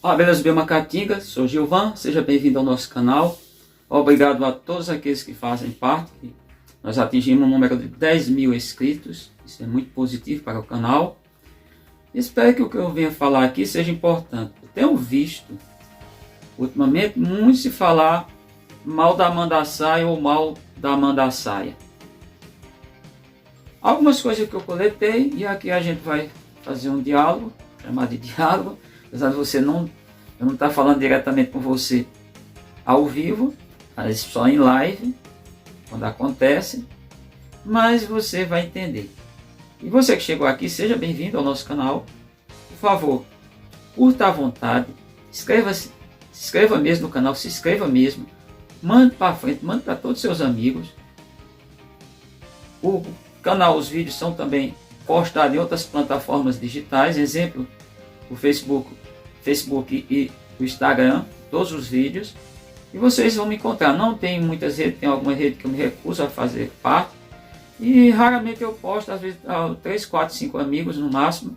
Olá, beleza, Biomacatinga, sou Gilvan, seja bem-vindo ao nosso canal. Obrigado a todos aqueles que fazem parte. Nós atingimos um número de 10 mil inscritos, isso é muito positivo para o canal. Espero que o que eu venha falar aqui seja importante. Eu tenho visto, ultimamente, muito se falar mal da mandaçaia ou mal da mandaçaia. Algumas coisas que eu coletei e aqui a gente vai fazer um diálogo, chamado de diálogo. Apesar de eu não estar falando diretamente com você ao vivo, mas só em live, quando acontece, mas você vai entender. E você que chegou aqui, seja bem-vindo ao nosso canal. Por favor, curta à vontade, se inscreva mesmo no canal, se inscreva mesmo, mande para frente, mande para todos os seus amigos. O canal, os vídeos são também postados em outras plataformas digitais, exemplo, o Facebook e o Instagram, todos os vídeos, e vocês vão me encontrar. Não tem muitas redes, tem alguma rede que eu me recuso a fazer parte, e raramente eu posto, às vezes 3, 4, 5 amigos no máximo,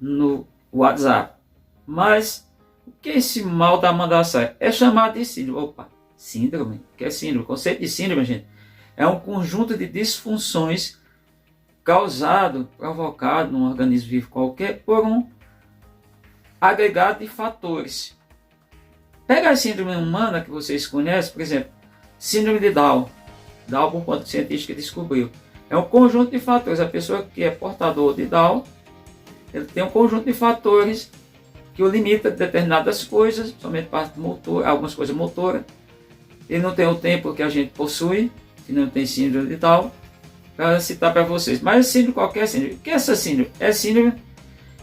no WhatsApp. Mas o que é esse mal da mandaçaia? É chamado de síndrome. Opa, síndrome? O que é síndrome? O conceito de síndrome, gente, é um conjunto de disfunções provocado num organismo vivo qualquer por um agregado de fatores. Pega a síndrome humana que vocês conhecem, por exemplo, síndrome de Down. Down, por quanto cientista descobriu. É um conjunto de fatores. A pessoa que é portador de Down, ele tem um conjunto de fatores que o limita de determinadas coisas, somente parte motora, algumas coisas motoras. Ele não tem o tempo que a gente possui, que não tem síndrome de Down, para citar para vocês. Mas síndrome, qualquer síndrome. O que é essa síndrome? É síndrome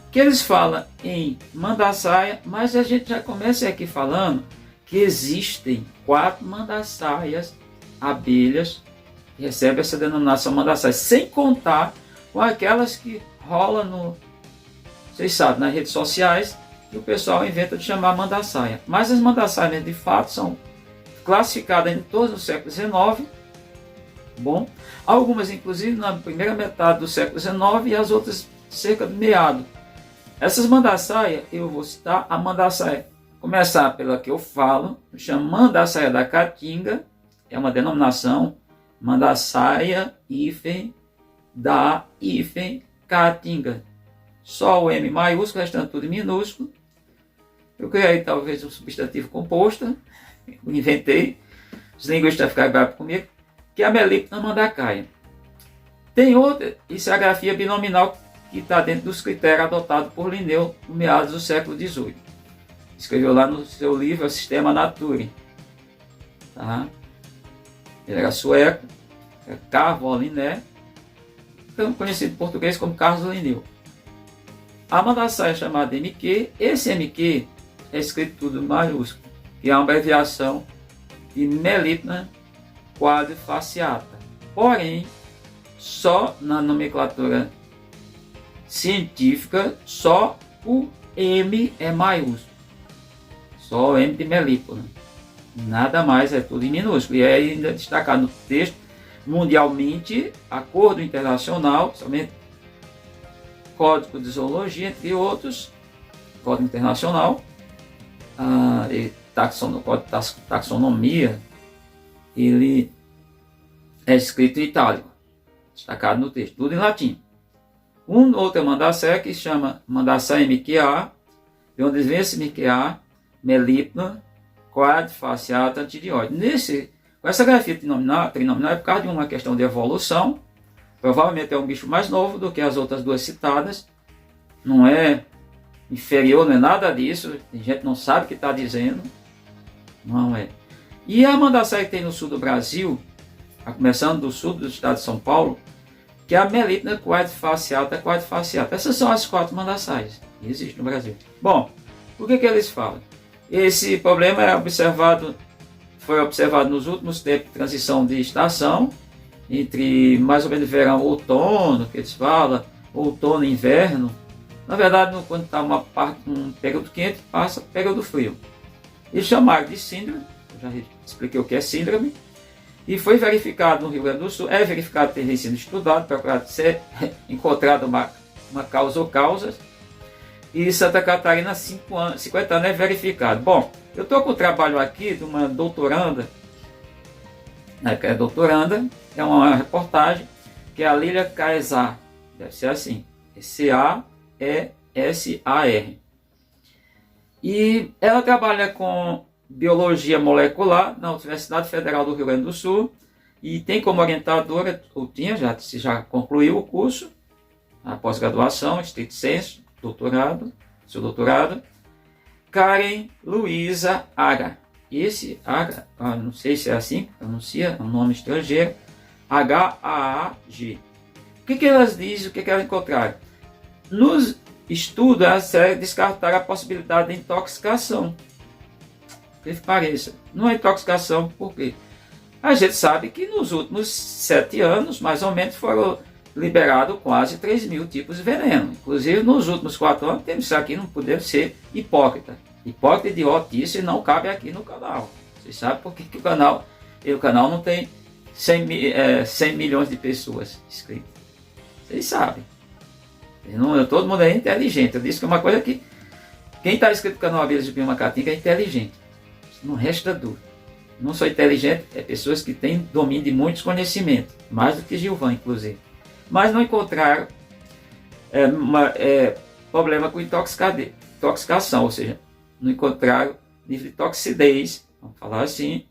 que eles falam em mandaçaia, mas a gente já começa aqui falando que existem 4 mandaçaias, abelhas, que recebem essa denominação mandaçaia, sem contar com aquelas que rolam vocês sabem, nas redes sociais, que o pessoal inventa de chamar mandaçaia. Mas as mandaçaias, de fato, são classificadas em todos os séculos XIX, bom, algumas inclusive na primeira metade do século XIX e as outras cerca de meado. Essas mandaçaias, eu vou citar a mandaçaia, começar pela que eu falo, chama mandaçaia da Caatinga, é uma denominação, mandaçaia da Caatinga. Só o M maiúsculo, restando tudo minúsculo. Eu criei talvez um substantivo composto, eu inventei, os linguistas ficaram bravos comigo, que é a Melipna mandacaia. Tem outra, isso é a grafia binominal, que está dentro dos critérios adotados por Linneu no meados do século XVIII. Escreveu lá no seu livro O Sistema Naturae. Tá? Ele era sueco, era Carlo Linné, conhecido em português como Carlos Linneu. A mandaçaia é chamada MQ. Esse MQ é escrito tudo em maiúsculo, que é uma abreviação de Melipna quadrifaciata. Porém, só na nomenclatura científica, só o M é maiúsculo. Só o M de Melipona. Nada mais, é tudo em minúsculo. E é ainda destacado no texto, mundialmente, acordo internacional, somente Código de Zoologia, entre outros, Código Internacional, Código de Taxonomia, ele é escrito em itálico, destacado no texto, tudo em latim. Outra mandaçaia que se chama mandaçaia MQA, de onde vem esse MQA, Melipna quadrifaciata antidióide. Com essa grafia trinominal é por causa de uma questão de evolução. Provavelmente é um bicho mais novo do que as outras duas citadas. Não é inferior, não é nada disso. A gente não sabe o que está dizendo. Não é. E a mandaçaia que tem no sul do Brasil, começando do sul do estado de São Paulo, que é a Melipna quadrifaciata. Essas são as 4 mandaçaias que existem no Brasil. Bom, por que eles falam? Esse problema foi observado nos últimos tempos de transição de estação, entre mais ou menos verão e outono, que eles falam, outono e inverno. Na verdade, quando está um período quente, passa período frio. Eles chamaram de síndrome, eu já expliquei o que é síndrome, e foi verificado no Rio Grande do Sul, é verificado ter sido estudado, procurado ser encontrada uma causa ou causas, E Santa Catarina, 50 anos é verificado. Bom, eu estou com o trabalho aqui de uma doutoranda, né, que é doutoranda, é uma reportagem, que é a Lília Caesar, deve ser assim, Caesar. E ela trabalha com biologia molecular na Universidade Federal do Rio Grande do Sul e tem como orientadora, ou tinha, já concluiu o curso, a pós-graduação, estrito sensu, seu doutorado, Karen Luiza Aga. Esse Aga, não sei se é assim que pronuncia, é um nome estrangeiro, H-A-A-G. O que elas dizem, o que elas encontraram? Nos estudos, elas descartaram a possibilidade de intoxicação. Que pareça. Não é intoxicação, por quê? A gente sabe que nos últimos 7 anos, mais ou menos, foram liberados quase 3.000 tipos de veneno. Inclusive, nos últimos 4 anos, temos isso aqui, não podemos ser hipócrita. Hipócrita de idiotice não cabe aqui no canal. Vocês sabem por que o canal não tem 100 milhões de pessoas inscritas. Vocês sabem. Todo mundo é inteligente. Eu disse que é uma coisa que quem está inscrito no canal Abelhas de Biomacatinga é inteligente. Não resta dúvida. Não sou inteligente, é pessoas que têm domínio de muitos conhecimentos, mais do que Gilvan, inclusive. Mas não encontraram problema com intoxicação, ou seja, não encontraram nível de toxidez, vamos falar assim,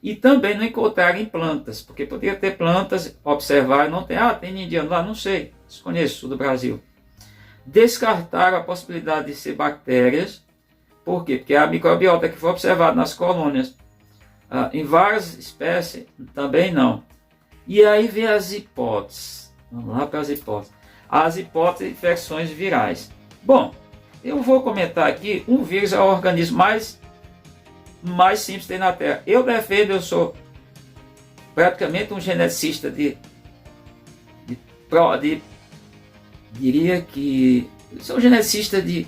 e também não encontraram em plantas, porque poderia ter plantas, observar, não tem, tem indiano lá, não sei, desconheço sul do Brasil. Descartaram a possibilidade de ser bactérias, por quê? Porque a microbiota que foi observada nas colônias, em várias espécies, também não. E aí vem as hipóteses. Vamos lá para as hipóteses. As hipóteses de infecções virais. Bom, eu vou comentar aqui, um vírus é o organismo mais simples que tem na Terra. Eu defendo, eu sou praticamente um geneticista diria que sou um geneticista de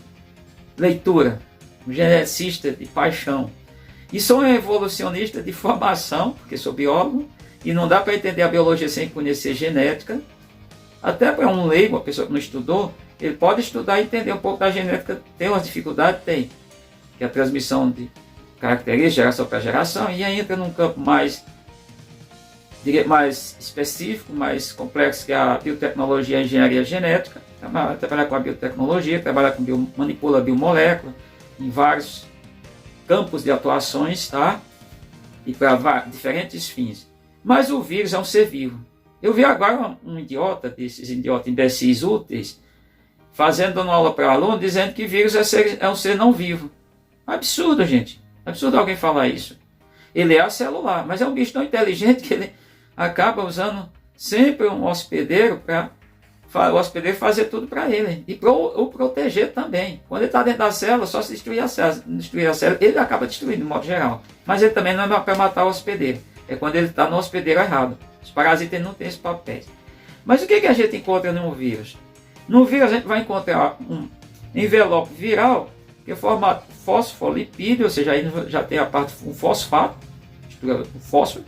leitura, um geneticista de paixão. E sou um evolucionista de formação, porque sou biólogo, e não dá para entender a biologia sem conhecer genética. Até para um leigo, uma pessoa que não estudou, ele pode estudar e entender um pouco da genética. Tem umas dificuldades? Tem. Que é a transmissão de características, geração para geração, e aí entra num campo mais específico, mais complexo, que é a biotecnologia e a engenharia genética. Trabalhar com a biotecnologia, trabalhar com manipula biomolécula, em vários campos de atuações, tá? E para diferentes fins. Mas o vírus é um ser vivo. Eu vi agora um idiota, desses idiotas imbecis úteis, dando uma aula para aluno, dizendo que vírus é um ser não vivo. Absurdo, gente. Absurdo alguém falar isso. Ele é acelular, mas é um bicho tão inteligente que ele acaba usando sempre um hospedeiro para o hospedeiro fazer tudo para ele. E para o proteger também. Quando ele está dentro da célula, só se destruir a célula, ele acaba destruindo de modo geral. Mas ele também não é para matar o hospedeiro. É quando ele está no hospedeiro errado. Os parasitas não têm esse papel. Mas o que a gente encontra no vírus? No vírus a gente vai encontrar um envelope viral, que é formado por fosfolipídio, ou seja, aí já tem a parte um fosfato, o fósforo,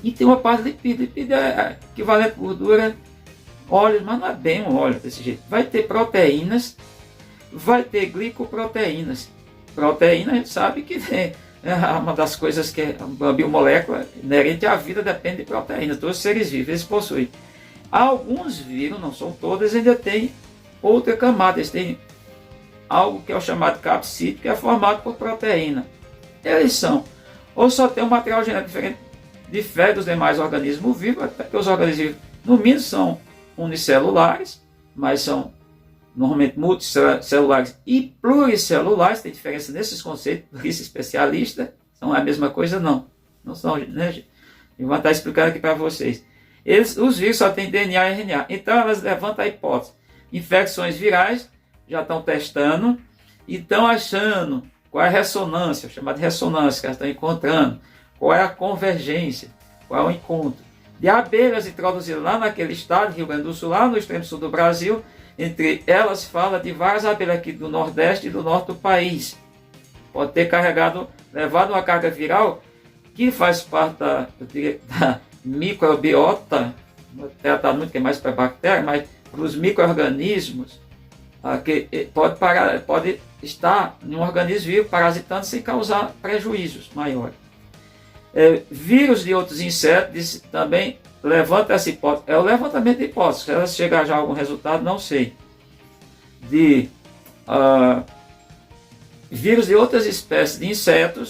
e tem uma parte de lipídio. Lipídio é equivalente a gordura, óleo, mas não é bem um óleo desse jeito. Vai ter proteínas, vai ter glicoproteínas. Proteína a gente sabe que é uma das coisas que é uma biomolécula inerente à vida, depende de proteínas. Todos os seres vivos eles possuem. Alguns vírus, não são todos, ainda tem outra camada. Eles têm algo que é o chamado capsídeo, que é formado por proteína. Eles são, ou só tem um material genético diferente, difere dos demais organismos vivos, até porque os organismos vivos, no mínimo, são unicelulares, mas são normalmente multicelulares e pluricelulares. Tem diferença nesses conceitos, por isso especialista, não é a mesma coisa não. Não são, né? Eu vou estar explicando aqui para vocês. Os vírus só têm DNA e RNA. Então elas levantam a hipótese. Infecções virais já estão testando e estão achando qual é a ressonância, chamada ressonância, que elas estão encontrando, qual é a convergência, qual é o encontro de abelhas introduzidas lá naquele estado, Rio Grande do Sul, lá no extremo sul do Brasil. Entre elas fala de várias abelhas aqui do Nordeste e do Norte do país. Pode ter levado uma carga viral que faz parte da microbiota, tratar muito que é mais para bactéria, mas para os micro-organismos que pode estar em um organismo vivo parasitando sem causar prejuízos maiores. Vírus de outros insetos também levanta essa hipótese. É o levantamento de hipóteses. Se ela chegar já a algum resultado, não sei. Vírus de outras espécies de inseto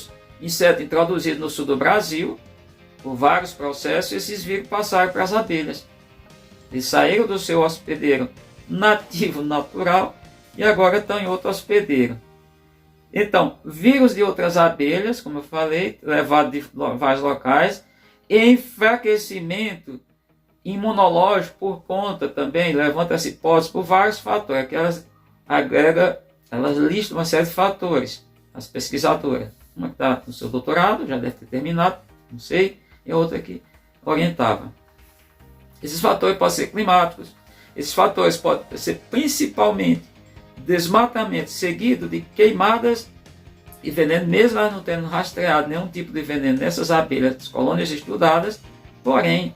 introduzido no sul do Brasil, por vários processos, esses vírus passaram para as abelhas. Eles saíram do seu hospedeiro nativo, natural, e agora estão em outro hospedeiro. Então, vírus de outras abelhas, como eu falei, levado de vários locais, e enfraquecimento imunológico por conta também, levanta essa hipótese por vários fatores, que elas listam uma série de fatores, as pesquisadoras. Uma que está no seu doutorado, já deve ter terminado, não sei, e outra que orientava. Esses fatores podem ser climáticos, esses fatores podem ser principalmente desmatamento seguido de queimadas e veneno, mesmo elas não tendo rastreado nenhum tipo de veneno nessas abelhas, colônias estudadas, porém,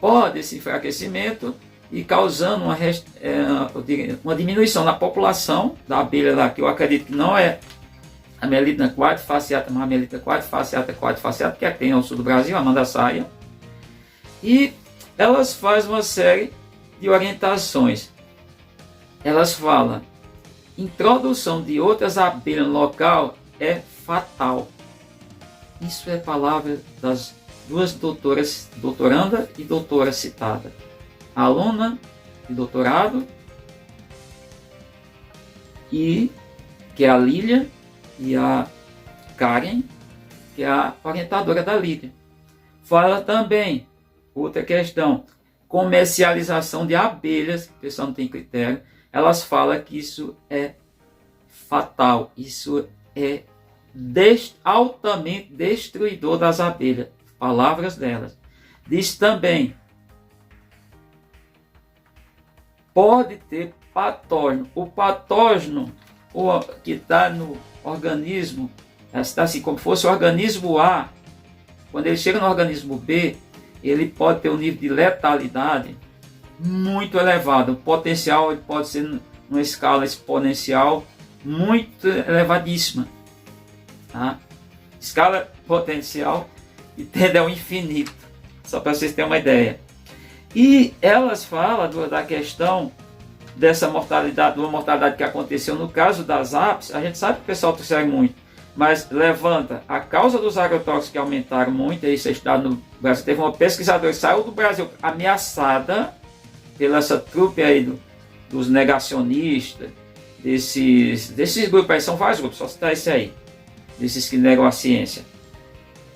pode esse enfraquecimento e causando uma diminuição na população da abelha lá, que eu acredito que não é a Melita quadrifaciata, mas a Melita quadrifaciata, que é que tem no sul do Brasil, a mandaçaia, e elas fazem uma série de orientações. Elas falam, introdução de outras abelhas no local é fatal. Isso é palavra das duas doutoras, doutoranda e doutora citada. A aluna de doutorado, que é a Lília, e a Karen, que é a orientadora da Lília. Fala também, outra questão, comercialização de abelhas, que o pessoal não tem critério, elas falam que isso é fatal, isso é altamente destruidor das abelhas. Palavras delas. Diz também, pode ter patógeno. O patógeno que está no organismo, está assim como fosse o organismo A, quando ele chega no organismo B, ele pode ter um nível de letalidade muito elevado. O potencial ele pode ser numa escala exponencial muito elevadíssima. Tá? Escala potencial e tende ao infinito. Só para vocês terem uma ideia. E elas falam da questão dessa mortalidade, de uma mortalidade que aconteceu no caso das apes. A gente sabe que o pessoal trouxe muito, mas levanta a causa dos agrotóxicos que aumentaram muito. Isso é estudado no Brasil. Teve uma pesquisadora que saiu do Brasil ameaçada pela essa trupe aí dos negacionistas, desses grupos aí, são vários grupos, só citar esse aí, desses que negam a ciência.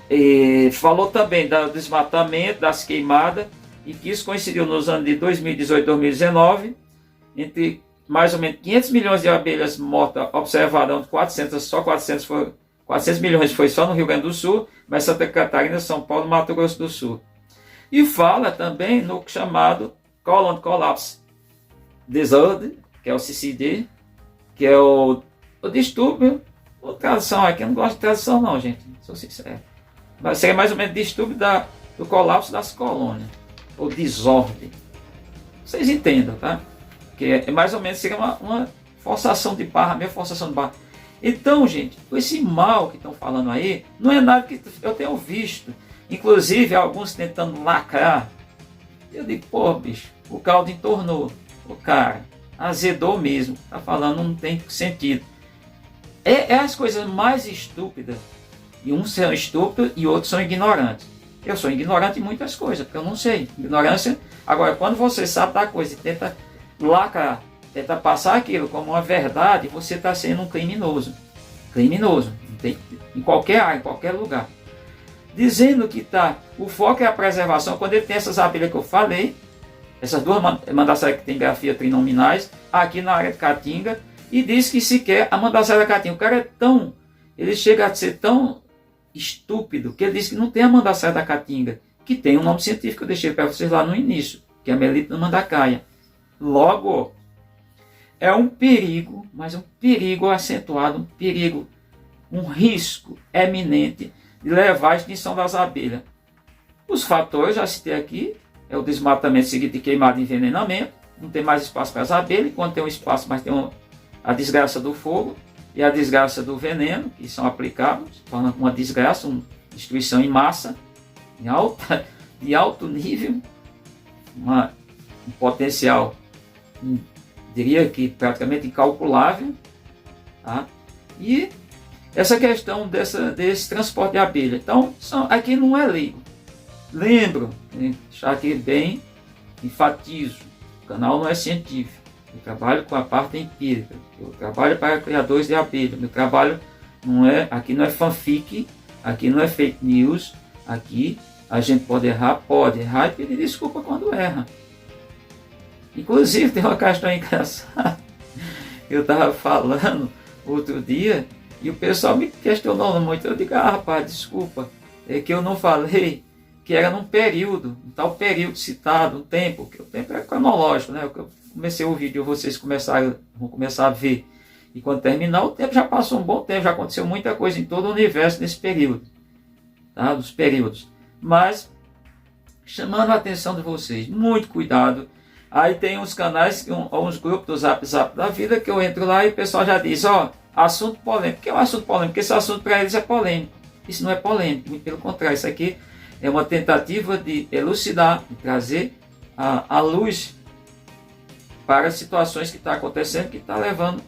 E falou também do desmatamento, das queimadas, e que isso coincidiu nos anos de 2018 e 2019, entre mais ou menos 500 milhões de abelhas mortas observadas, onde 400 milhões foi só no Rio Grande do Sul, mas Santa Catarina, São Paulo e Mato Grosso do Sul. E fala também no chamado Colon Collapse Disorder, que é o CCD, que é o distúrbio, ou tradução aqui, eu não gosto de tradução não, gente, sou sincero. Mas seria mais ou menos distúrbio do colapso das colônias, ou desordem. Vocês entendam, tá? Que é mais ou menos seria uma forçação de barra, meio forçação de barra. Então, gente, esse mal que estão falando aí, não é nada que eu tenho visto. Inclusive, alguns tentando lacrar. Eu digo, pô, bicho, o caldo entornou. O cara azedou mesmo. Tá falando, não tem sentido. É as coisas mais estúpidas. E uns são estúpidos e outros são ignorantes. Eu sou ignorante em muitas coisas, porque eu não sei. Ignorância. Agora, quando você sabe da coisa e tenta lacrar, tenta passar aquilo como uma verdade, você está sendo um criminoso. Criminoso. Em qualquer área, em qualquer lugar. Dizendo que o foco é a preservação, quando ele tem essas abelhas que eu falei, essas duas mandaçaias que tem grafia trinominais, aqui na área de Caatinga, e diz que sequer a mandaçaia da Caatinga, o cara ele chega a ser tão estúpido, que ele diz que não tem a mandaçaia da Caatinga, que tem um nome científico, eu deixei para vocês lá no início, que é a Melita mandacaia. Logo, é um perigo, mas um perigo acentuado, um perigo, um risco eminente de levar à extinção das abelhas. Os fatores, já citei aqui, é o desmatamento seguido de queimada e envenenamento, não tem mais espaço para as abelhas, quando tem um espaço, mas tem a desgraça do fogo e a desgraça do veneno, que são aplicados, torna uma desgraça, uma destruição em massa, de alto nível, um potencial, diria que praticamente incalculável, tá? E essa questão desse transporte de abelha. Então, aqui não é leigo. Lembro, deixar aqui bem, enfatizo, o canal não é científico. Eu trabalho com a parte empírica. Eu trabalho para criadores de abelha. Meu trabalho aqui não é fanfic, aqui não é fake news. Aqui a gente pode errar e pedir desculpa quando erra. Inclusive tem uma questão engraçada. Eu estava falando outro dia e o pessoal me questionou muito. Eu digo, rapaz, desculpa, é que eu não falei que era num período, um tal período citado, um tempo, que o tempo é cronológico, né? Eu comecei o vídeo, vocês vão começar a ver. E quando terminar, o tempo já passou um bom tempo, já aconteceu muita coisa em todo o universo nesse período, tá? Dos períodos. Mas, chamando a atenção de vocês, muito cuidado. Aí tem uns canais, uns grupos do Zap Zap da vida, que eu entro lá e o pessoal já diz, assunto polêmico. O que é um assunto polêmico? Porque esse assunto para eles é polêmico. Isso não é polêmico, muito pelo contrário, isso aqui é uma tentativa de elucidar, de trazer a luz para as situações que estão acontecendo, que está levando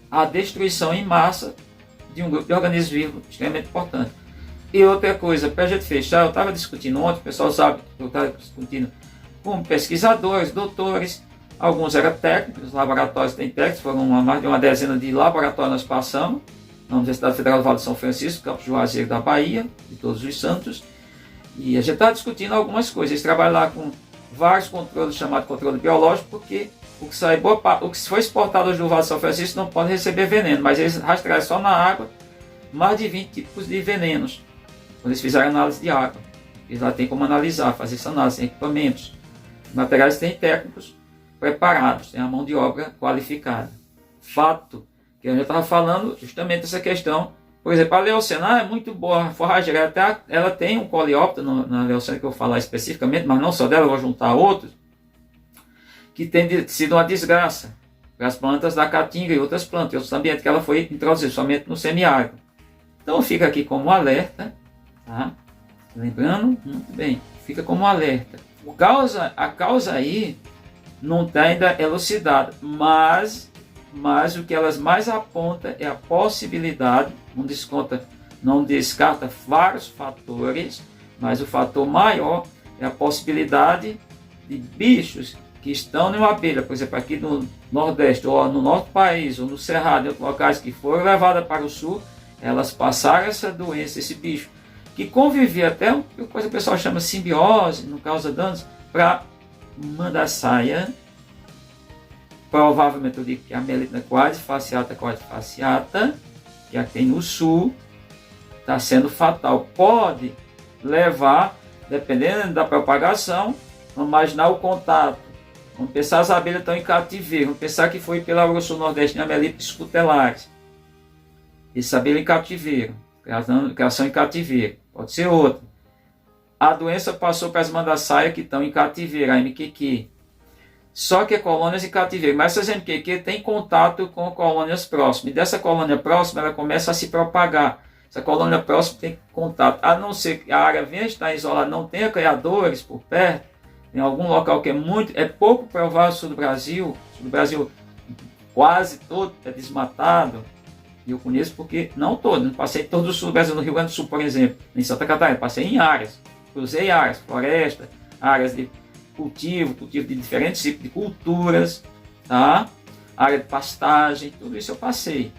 à destruição em massa de um grupo de organismos vivos extremamente importante. E outra coisa, para a gente fechar, eu estava discutindo ontem, o pessoal sabe que eu estava discutindo com pesquisadores, doutores, alguns eram técnicos, os laboratórios têm técnicos, foram mais de uma dezena de laboratórios nós passamos, na Universidade Federal do Vale de São Francisco, Campos Juazeiro da Bahia, de Todos os Santos, e a gente está discutindo algumas coisas. Eles trabalham lá com vários controles, chamados controle biológico, porque o que foi exportado hoje do Vale de São Francisco não pode receber veneno, mas eles rastrearam só na água mais de 20 tipos de venenos, quando eles fizeram análise de água. Eles lá têm como analisar, fazer essa análise, tem equipamentos. Os materiais têm técnicos preparados, tem a mão de obra qualificada. Fato que eu já estava falando justamente essa questão. Por exemplo, a leucena é muito boa, a forrageira, ela tem um coleóptero na leucena que eu vou falar especificamente, mas não só dela, eu vou juntar outros, que tem sido uma desgraça para as plantas da caatinga e outras plantas, e outros ambientes que ela foi introduzida, somente no semiárido. Então fica aqui como alerta, tá? Lembrando, muito bem, fica como alerta. A causa aí não está ainda elucidada, mas o que elas mais apontam é a possibilidade, não descarta vários fatores, mas o fator maior é a possibilidade de bichos que estão em uma abelha, por exemplo, aqui no Nordeste, ou no Norte do país, ou no Cerrado, em outros locais que foram levadas para o Sul, elas passaram essa doença, esse bicho, que convivia até, o que o pessoal chama simbiose, não causa danos, para mandaçaia. Provavelmente eu digo que a Melitona quadrifaciata, que aqui tem no sul, está sendo fatal. Pode levar, dependendo da propagação, vamos imaginar o contato. Vamos pensar as abelhas estão em cativeiro, vamos pensar que foi pela Urso Nordeste, a Melipes scutelaris. Essa abelha em cativeiro, criação em cativeiro. Pode ser outra. A doença passou para as mandaçaias que estão em cativeiro, a MQQ. Só que é colônias em cativeiro. Mas essas MQQ têm contato com colônias próximas. E dessa colônia próxima, ela começa a se propagar. Essa colônia próxima tem contato. A não ser que a área venha estar isolada, não tenha criadores por perto, em algum local que é pouco provável no sul do Brasil. O sul do Brasil quase todo é desmatado. E eu conheço porque, não todo, não passei todo o sul do Brasil, no Rio Grande do Sul, por exemplo, em Santa Catarina, passei em áreas, cruzei áreas, floresta, áreas de cultivo de diferentes tipos de culturas, tá? Área de pastagem, tudo isso eu passei,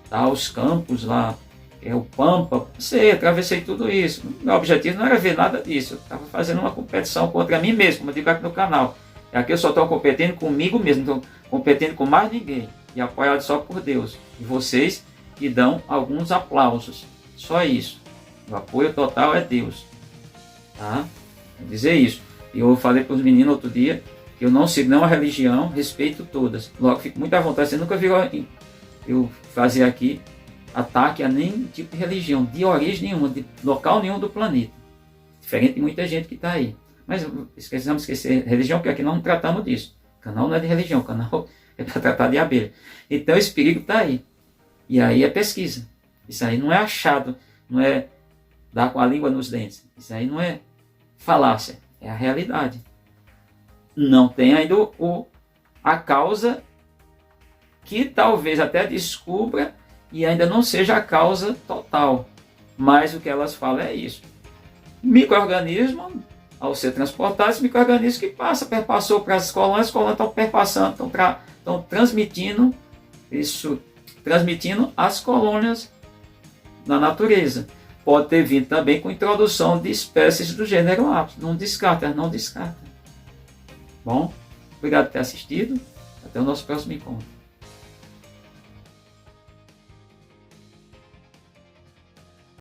tá? Os campos lá, o Pampa, atravessei tudo isso. Meu objetivo não era ver nada disso, eu estava fazendo uma competição contra mim mesmo, como eu digo aqui no canal. Aqui eu só estou competindo comigo mesmo, não estou competindo com mais ninguém. E apoiado só por Deus. E vocês que dão alguns aplausos. Só isso. O apoio total é Deus. Tá? Vou dizer isso. E eu falei para os meninos outro dia que eu não sigo nenhuma religião, respeito todas. Logo, fico muito à vontade. Você nunca viu eu fazer aqui ataque a nenhum tipo de religião, de origem nenhuma, de local nenhum do planeta. Diferente de muita gente que está aí. Mas esquecemos de esquecer religião, porque aqui não tratamos disso. canal não é de religião, o canal é para tratar de abelha. Então esse perigo está aí. E aí é pesquisa. Isso aí não é achado, não é dar com a língua nos dentes. Isso aí não é falácia, é a realidade. Não tem ainda a causa que talvez até descubra e ainda não seja a causa total. Mas o que elas falam é isso. Micro-organismo, ao ser transportado, esse micro-organismo que perpassou para as colônias estão perpassando, estão transmitindo isso, transmitindo as colônias na natureza. Pode ter vindo também com introdução de espécies do gênero Apis. Não descarta, não descarta. Bom, obrigado por ter assistido. Até o nosso próximo encontro.